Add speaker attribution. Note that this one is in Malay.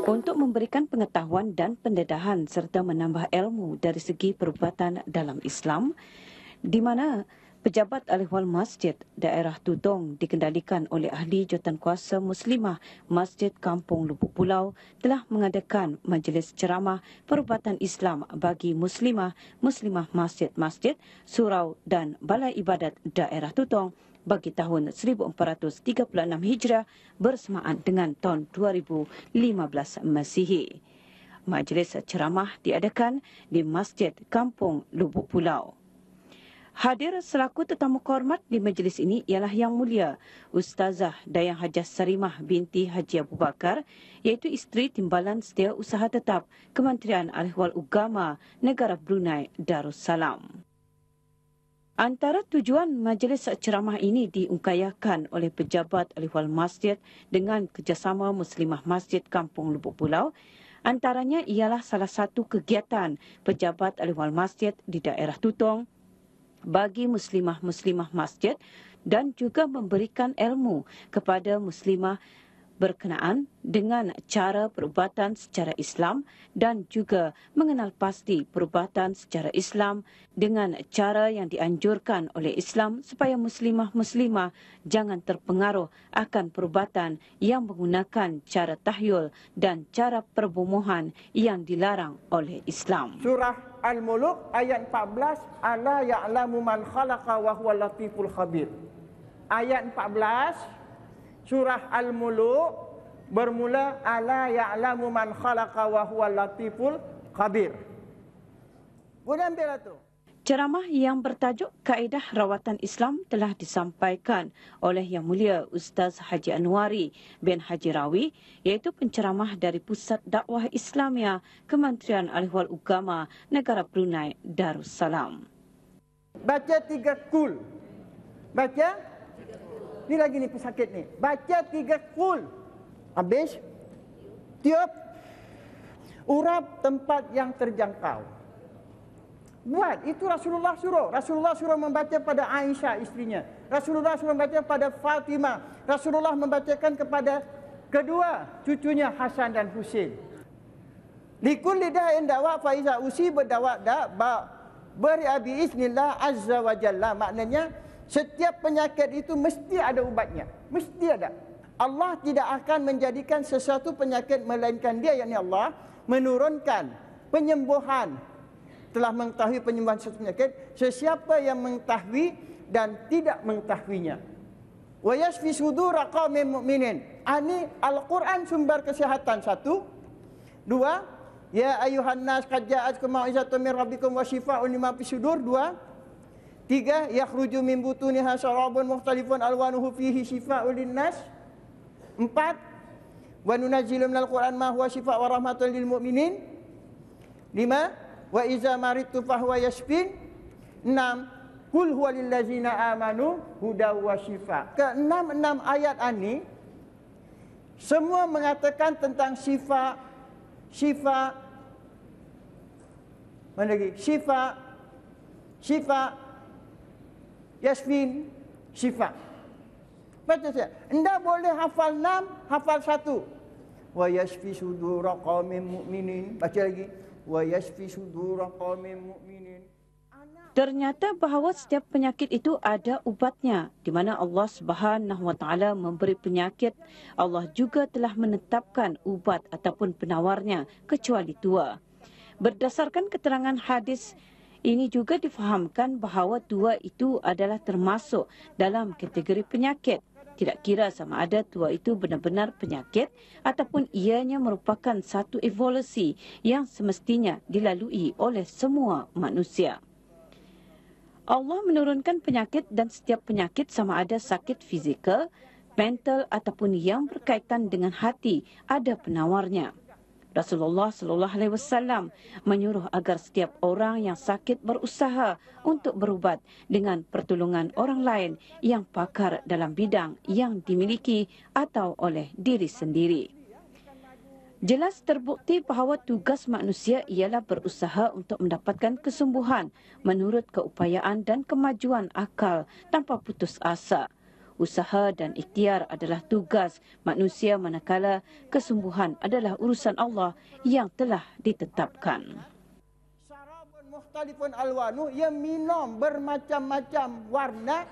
Speaker 1: untuk memberikan pengetahuan dan pendedahan serta menambah ilmu dari segi perubatan dalam Islam, di mana pejabat Ahli-Wal Masjid daerah Tutong dikendalikan oleh ahli jawatankuasa Muslimah Masjid Kampung Lubuk Pulau telah mengadakan majlis ceramah perubatan Islam bagi Muslimah masjid-masjid, surau dan balai ibadat daerah Tutong bagi tahun 1436 Hijrah bersamaan dengan tahun 2015 Masihi. Majlis ceramah diadakan di Masjid Kampung Lubuk Pulau. Hadir selaku tetamu kehormat di majlis ini ialah Yang Mulia Ustazah Dayang Hajah Sarimah binti Haji Abu Bakar, iaitu isteri Timbalan Setia Usaha Tetap Kementerian Ahli-Wal Ugama Negara Brunei Darussalam. Antara tujuan majlis ceramah ini diungkayakan oleh pejabat Ahli-Wal Masjid dengan kerjasama Muslimah Masjid Kampung Lubuk Pulau. Antaranya ialah salah satu kegiatan pejabat Ahli-Wal Masjid di daerah Tutong bagi muslimah masjid dan juga memberikan ilmu kepada muslimah berkenaan dengan cara perubatan secara Islam dan juga mengenal pasti perubatan secara Islam dengan cara yang dianjurkan oleh Islam supaya muslimah jangan terpengaruh akan perubatan yang menggunakan cara tahyul dan cara perbomohan yang dilarang oleh Islam.
Speaker 2: Surah Al-Muluk ayat 14, ala ya'lamu man khalaqa wa huwa latiful khabir. Ayat 14 surah Al-Muluk bermula ala ya'lamu man khalaqa wa huwa latiful khabir. Boleh ambil tu.
Speaker 1: Ceramah yang bertajuk Kaedah Rawatan Islam telah disampaikan oleh Yang Mulia Ustaz Haji Anwari bin Haji Rawi, iaitu penceramah dari Pusat Dakwah Islamia Kementerian Ahli-Wal Ugama Negara Brunei Darussalam.
Speaker 2: Baca 3 kul. Baca? Ni lagi ni pesakit ni. Baca 3 kul. Habis? Tiup. Urap tempat yang terjangkau. Buat, itu Rasulullah suruh. Rasulullah suruh membaca pada Aisyah istrinya. Rasulullah suruh membaca pada Fatimah. Rasulullah membacakan kepada kedua cucunya Hasan dan Husin. Likulli da'in dawa faiza usi berdawa da beri abi isnillah azza wa jalla. Maknanya setiap penyakit itu mesti ada ubatnya. Mesti ada. Allah tidak akan menjadikan sesuatu penyakit melainkan dia, yakni Allah menurunkan penyembuhan. Telah mengetahui penyembuhan suatu penyakit sesiapa yang mengetahui dan tidak mengetahuinya. Wa yashfi sudura qaumin mu'minin. Ini Al-Quran sumber kesihatan. 1. 2. Ya ayuhan nas qad ja'atkum mau'izatun min rabbikum wa shifaa'un lima fis sudur. 2. 3. Yakhruju min butuniha syarabun mukhtalifun alwanuhu fihi shifaa'un linnas. 4. Wa nunazzilu minal Qur'an ma huwa shifaa'un wa rahmatun lil mu'minin. 5. Wa iza maritu fahuwa yashfin. 6. Qul huwa lillazina amanu hudaw wa shifa. Ke-6 ayat ini semua mengatakan tentang syifa. Mana lagi? Syifa yashfin syifa. Baca saja. Anda boleh hafal 6, hafal 1. Wa yashfi sudura qaumin mu'minin. Baca lagi. Wa yashfi sudura qaumin mu'minin.
Speaker 1: Ternyata bahawa setiap penyakit itu ada ubatnya, di mana Allah Subhanahu Wa Taala memberi penyakit. Allah juga telah menetapkan ubat ataupun penawarnya kecuali tua. Berdasarkan keterangan hadis ini juga difahamkan bahawa tua itu adalah termasuk dalam kategori penyakit. Tidak kira sama ada tua itu benar-benar penyakit ataupun ianya merupakan satu evolusi yang semestinya dilalui oleh semua manusia. Allah menurunkan penyakit dan setiap penyakit sama ada sakit fizikal, mental ataupun yang berkaitan dengan hati ada penawarnya. Rasulullah sallallahu alaihi wasallam menyuruh agar setiap orang yang sakit berusaha untuk berubat dengan pertolongan orang lain yang pakar dalam bidang yang dimiliki atau oleh diri sendiri. Jelas terbukti bahawa tugas manusia ialah berusaha untuk mendapatkan kesembuhan menurut keupayaan dan kemajuan akal tanpa putus asa. usaha dan ikhtiar adalah tugas manusia manakala kesungguhan adalah urusan Allah yang telah ditetapkan.
Speaker 2: Syarabun mukhtalifun alwanu, yang minum bermacam-macam warna